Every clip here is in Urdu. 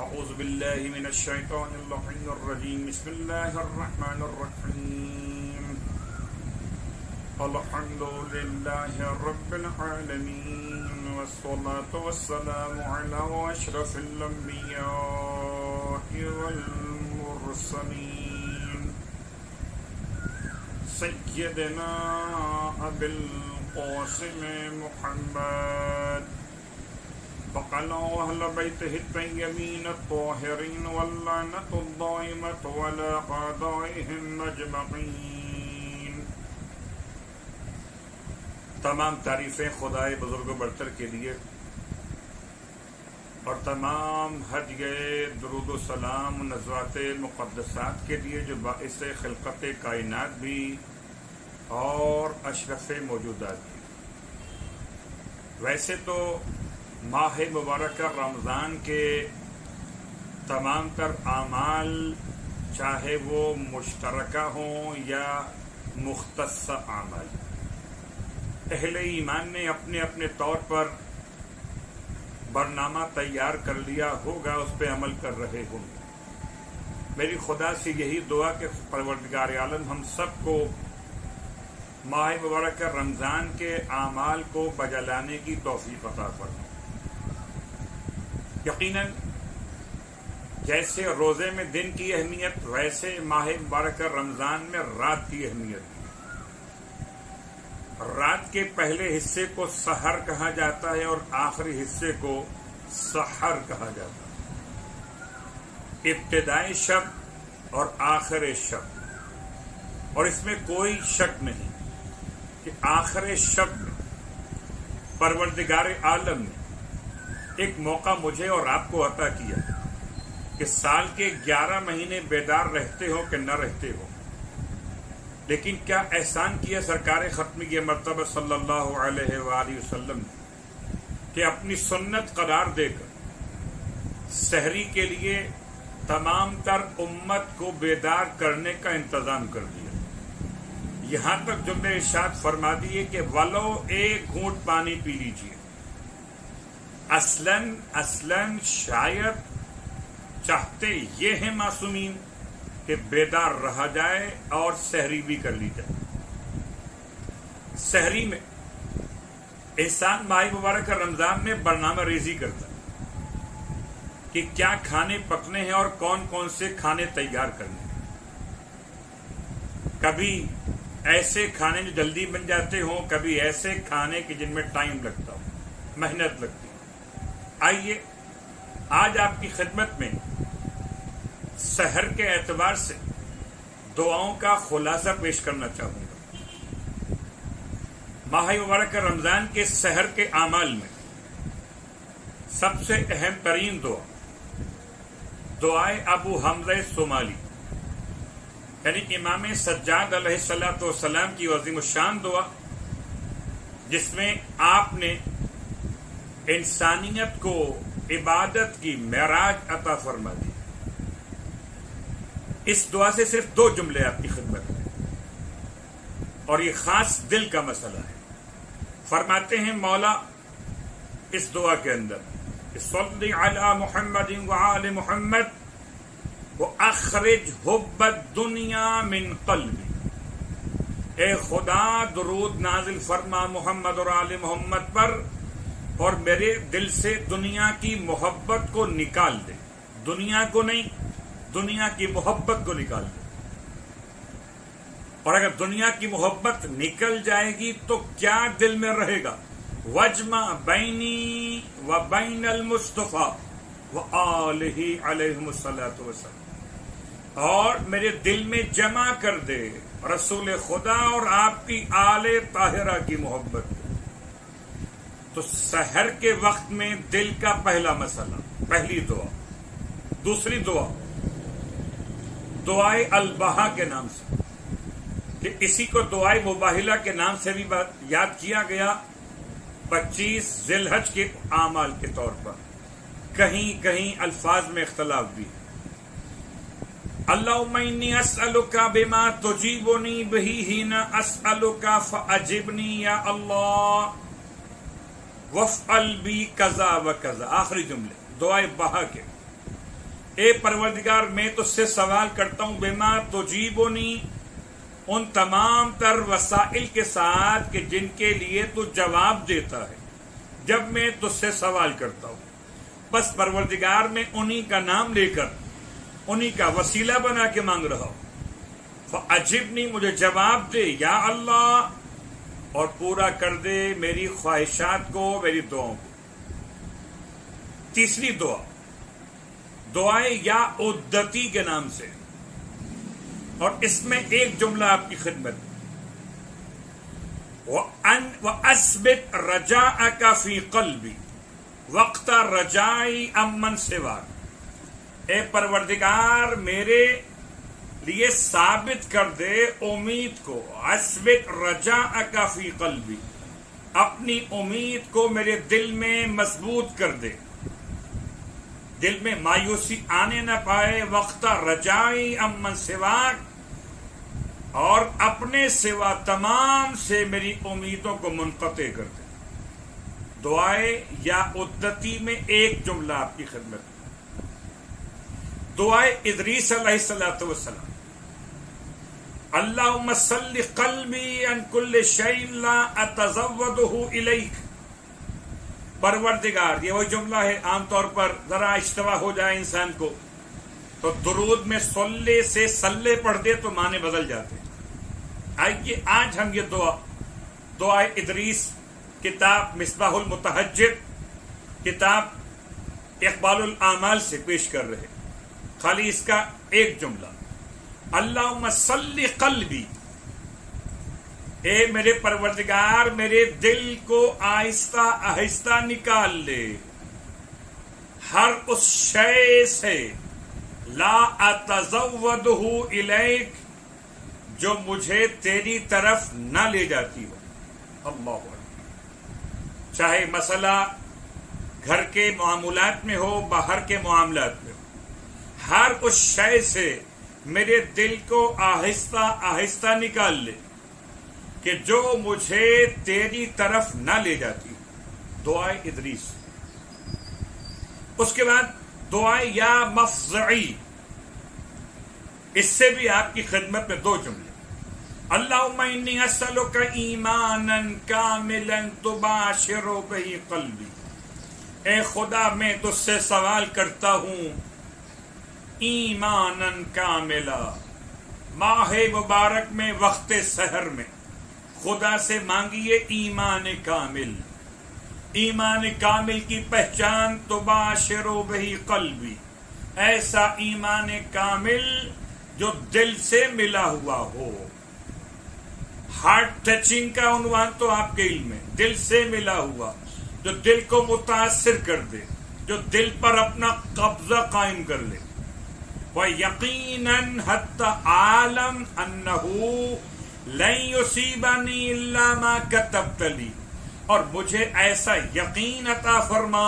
اعوذ باللہ من الشیطان اللعین الرجیم بسم اللہ الرحمن الرحیم الحمد للہ رب العالمین والصلاة والسلام علی اشرف الانبیاء والمرسلین سیدنا ابی القاسم محمد وقالوا أهل بيته الطيبين الطاهرين واللعنة الدائمة ولا قضائهم أجمعين. تمام تعریفیں خدائے بزرگ و برتر کے لیے اور تمام ہدیے درود و سلام نزوات مقدسات کے لیے جو باعث خلقت کائنات بھی اور اشرف موجودات بھی. ویسے تو ماہ مبارکہ رمضان کے تمام تر اعمال چاہے وہ مشترکہ ہوں یا مختص اعمال، اہل ایمان نے اپنے اپنے طور پر برنامہ تیار کر لیا ہوگا، اس پہ عمل کر رہے ہوں. میری خدا سے یہی دعا کہ پروردگار عالم ہم سب کو ماہ مبارکہ رمضان کے اعمال کو بجا لانے کی توفیق عطا فرمائے. یقیناً جیسے روزے میں دن کی اہمیت، ویسے ماہ مبارکہ رمضان میں رات کی اہمیت. رات کے پہلے حصے کو سحر کہا جاتا ہے اور آخری حصے کو سحر کہا جاتا ہے. ابتدائی شب اور آخر شب، اور اس میں کوئی شک نہیں کہ آخر شب میں پروردگار عالم نے ایک موقع مجھے اور آپ کو عطا کیا کہ سال کے 11 مہینے بیدار رہتے ہو کہ نہ رہتے ہو، لیکن کیا احسان کیا سرکار ختمی مرتبہ صلی اللہ علیہ وآلہ وسلم نے کہ اپنی سنت قرار دے کر سحری کے لیے تمام تر امت کو بیدار کرنے کا انتظام کر دیا. یہاں تک جملے ارشاد فرما دیے کہ ولو ایک گھونٹ پانی پی لیجیے. اصلاً شاید چاہتے یہ ہیں معصومین کہ بیدار رہا جائے اور سحری بھی کر لی جائے. سحری میں انسان ماہ مبارک رمضان میں برنامہ ریزی کرتا ہے کہ کیا کھانے پکنے ہیں اور کون کون سے کھانے تیار کرنے ہیں. کبھی ایسے کھانے جو جلدی بن جاتے ہوں، کبھی ایسے کھانے کہ جن میں ٹائم لگتا ہو، محنت لگتی. آئیے آج آپ کی خدمت میں سحر کے اعتبار سے دعاؤں کا خلاصہ پیش کرنا چاہوں گا. ماہ مبارک رمضان کے سحر کے اعمال میں سب سے اہم ترین دعائے ابو حمزہ صومالی یعنی امام سجاد علیہ السلام کی عظیم الشان دعا، جس میں آپ نے انسانیت کو عبادت کی معراج عطا فرما دی. اس دعا سے صرف 2 جملے آپ کی خدمت میں، اور یہ خاص دل کا مسئلہ ہے. فرماتے ہیں مولا اس دعا کے اندر صلی علی محمد وآل محمد وَأَخْرِجْ حُبَّ الدُّنْيَا مِنْ قَلْبِ. اے خدا درود نازل فرما محمد اور آل محمد پر اور میرے دل سے دنیا کی محبت کو نکال دے. دنیا کو نہیں، دنیا کی محبت کو نکال دے. اور اگر دنیا کی محبت نکل جائے گی تو کیا دل میں رہے گا؟ وَجْمَعْ بَيْنِي وَبَيْنَ الْمُصْطَفَى وَآلِهِ عَلَيْهِمُ الصَّلَاةُ وَالسَّلَامُ. اور میرے دل میں جمع کر دے رسول خدا اور آپ کی آل طاہرہ کی محبت. تو سحر کے وقت میں دل کا پہلا مسئلہ، پہلی دعا. دوسری دعا دعائے البہا کے نام سے، کہ اسی کو دعائے مباہلہ کے نام سے بھی یاد کیا گیا 25 ذی الحج کے اعمال کے طور پر. کہیں کہیں الفاظ میں اختلاف بھی. اللہم انی اسألک بما تجیبنی بہی حین اسألک فاجبنی یا اللہ وفعل بی کذا و کذا. آخری جملے دعائے بہا کے. اے پروردگار میں تجھ سے سوال کرتا ہوں بما تجیبنی، ان تمام تر وسائل کے ساتھ کہ جن کے لیے تو جواب دیتا ہے جب میں تجھ سے سوال کرتا ہوں. بس پروردگار میں انہی کا نام لے کر انہی کا وسیلہ بنا کے مانگ رہا ہوں. فاجبنی، مجھے جواب دے یا اللہ، اور پورا کر دے میری خواہشات کو، میری دعاؤں کو. تیسری دعائے یا عدتی کے نام سے، اور اس میں ایک جملہ آپ کی خدمت. وَأَثْبِتْ رَجَاءَكَ فِي قَلْبِي وَقْتَ رَجَائِي عَمَّنْ سِوَاكَ، اے پروردگار میرے لیے ثابت کر دے امید کو. اثبت رجاءک فی قلبی، اپنی امید کو میرے دل میں مضبوط کر دے، دل میں مایوسی آنے نہ پائے. وقت رجائی امن سواک، اور اپنے سوا تمام سے میری امیدوں کو منقطع کر دے. دعائے یا عدتی میں ایک جملہ آپ کی خدمت. دعائے ادریس علیہ الصلوۃ والسلام، اللہم صلی قلبی عن کل شیء لا اتزودہ الیک. پروردگار، یہ وہ جملہ ہے عام طور پر ذرا اشتباہ ہو جائے انسان کو تو درود میں صلی سے صلی پڑھ دے تو معنی بدل جاتے. آئیے آج ہم یہ دعائے ادریس، کتاب مصباح المتہجد، کتاب اقبال الاعمال سے پیش کر رہے. خالی اس کا ایک جملہ، اللہم صلی قلبی، اے میرے پروردگار میرے دل کو آہستہ آہستہ نکال لے ہر اس شے سے لا اتزودہ الیک، جو مجھے تیری طرف نہ لے جاتی ہو. اللہ اکبر. چاہے مسئلہ گھر کے معاملات میں ہو، باہر کے معاملات میں ہو، ہر اس شے سے میرے دل کو آہستہ آہستہ نکال لے کہ جو مجھے تیری طرف نہ لے جاتی. دعائے ادریس. اس کے بعد دعائے یا مفزعی، اس سے بھی آپ کی خدمت میں دو جملے. اللہم انی اسألک ایمانا کاملا تباشر بہ قلبی، اے خدا میں تجھ سے سوال کرتا ہوں ایمانا کاملا، ماہ مبارک میں وقت سحر میں خدا سے مانگیے ایمان کامل. ایمان کامل کی پہچان تباشر بہ قلبی، ایسا ایمان کامل جو دل سے ملا ہوا ہو. ہارٹ ٹچنگ کا عنوان تو آپ کے علم میں، دل سے ملا ہوا، جو دل کو متاثر کر دے، جو دل پر اپنا قبضہ قائم کر لے. وَيَقِينًا حَتَّى عَالَمْ أَنَّهُ لَن يُصِيبَنِي إِلَّا مَا كَتَبْتَ لِي، اور مجھے ایسا یقین عطا فرما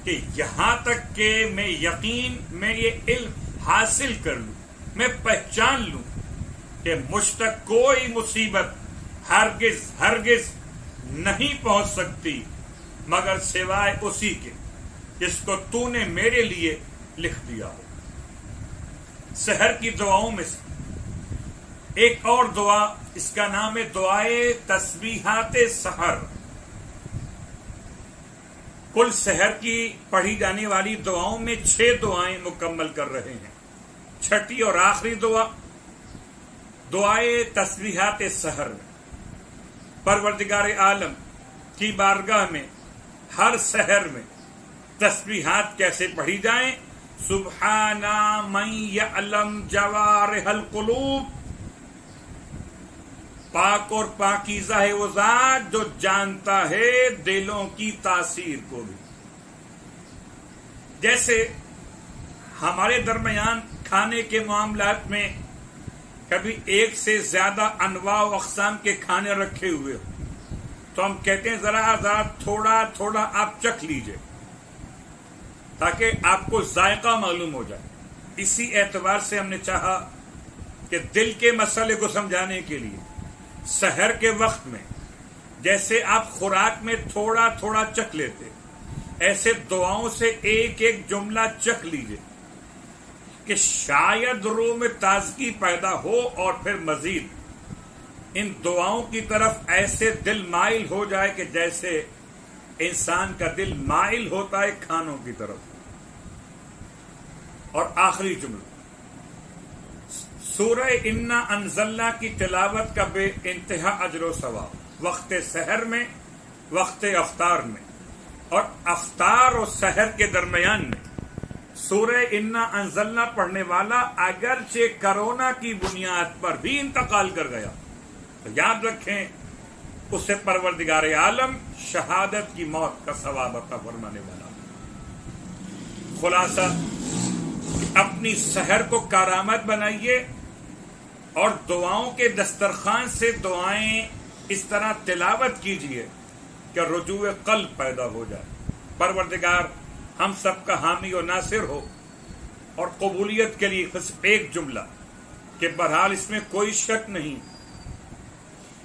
کہ یہاں تک کہ میں یقین میں یہ علم حاصل کر لوں، میں پہچان لوں کہ مجھ تک کوئی مصیبت ہرگز ہرگز نہیں پہنچ سکتی مگر سوائے اسی کے جس کو تو نے میرے لیے لکھ دیا ہو. سحر کی دعاؤں میں سے ایک اور دعا، اس کا نام ہے دعائے تسبیحات سحر. کل سحر کی پڑھی جانے والی دعاؤں میں 6 دعائیں مکمل کر رہے ہیں. چھٹی اور آخری دعا دعائے تسبیحات سحر میں پروردگار عالم کی بارگاہ میں ہر سحر میں تسبیحات کیسے پڑھی جائیں. سبحان من یعلم جوارح القلوب، پاک اور پاکیزہ ہے وہ ذات جو جانتا ہے دلوں کی تاثیر کو بھی. جیسے ہمارے درمیان کھانے کے معاملات میں کبھی ایک سے زیادہ انواع و اقسام کے کھانے رکھے ہوئے ہو تو ہم کہتے ہیں ذرا ذرا تھوڑا تھوڑا آپ چکھ لیجئے تاکہ آپ کو ذائقہ معلوم ہو جائے. اسی اعتبار سے ہم نے چاہا کہ دل کے مسئلے کو سمجھانے کے لیے سحر کے وقت میں جیسے آپ خوراک میں تھوڑا تھوڑا چکھ لیتے، ایسے دعاؤں سے ایک ایک جملہ چکھ لیجئے کہ شاید روح میں تازگی پیدا ہو اور پھر مزید ان دعاؤں کی طرف ایسے دل مائل ہو جائے کہ جیسے انسان کا دل مائل ہوتا ہے کھانوں کی طرف۔ اور آخری جملہ، سورہ انا انزلنا کی تلاوت کا بے انتہا اجر و ثواب، وقت سحر میں، وقت افطار میں، اور افطار اور سحر کے درمیان میں سورہ انا انزلنا پڑھنے والا اگرچہ کرونا کی بنیاد پر بھی انتقال کر گیا تو یاد رکھیں اسے پروردگار عالم شہادت کی موت کا ثواب عطا فرمانے والا۔ خلاصہ، اپنی سحر کو کارآمد بنائیے اور دعاؤں کے دسترخوان سے دعائیں اس طرح تلاوت کیجیے کہ رجوع قلب پیدا ہو جائے۔ پروردگار ہم سب کا حامی و ناصر ہو۔ اور قبولیت کے لیے بس ایک جملہ کہ بہرحال اس میں کوئی شک نہیں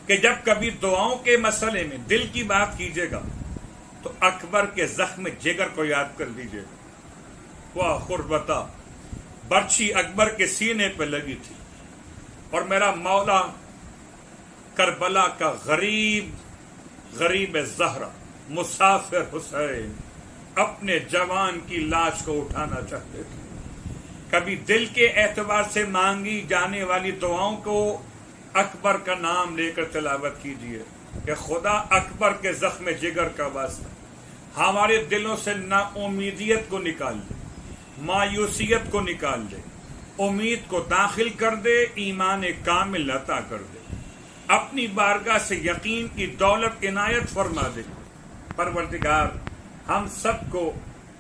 کہ جب کبھی دعاؤں کے مسئلے میں دل کی بات کیجیے گا تو اکبر کے زخم جگر کو یاد کر لیجیے گا۔ واہ قربتا، برچھی اکبر کے سینے پہ لگی تھی اور میرا مولا کربلا کا غریب زہرا مسافر حسین اپنے جوان کی لاش کو اٹھانا چاہتے تھے۔ کبھی دل کے اعتبار سے مانگی جانے والی دعاؤں کو اکبر کا نام لے کر تلاوت کیجیے کہ خدا اکبر کے زخم جگر کا واسطہ ہمارے دلوں سے نا امیدیت کو نکال دے، مایوسیت کو نکال دے، امید کو داخل کر دے، ایمان کامل عطا کر دے، اپنی بارگاہ سے یقین کی دولت عنایت فرما دے۔ پروردگار ہم سب کو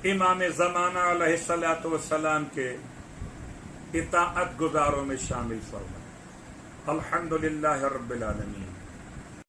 امام زمانہ علیہ الصلوۃ والسلام کے اطاعت گزاروں میں شامل فرما۔ الحمدللہ رب العالمین۔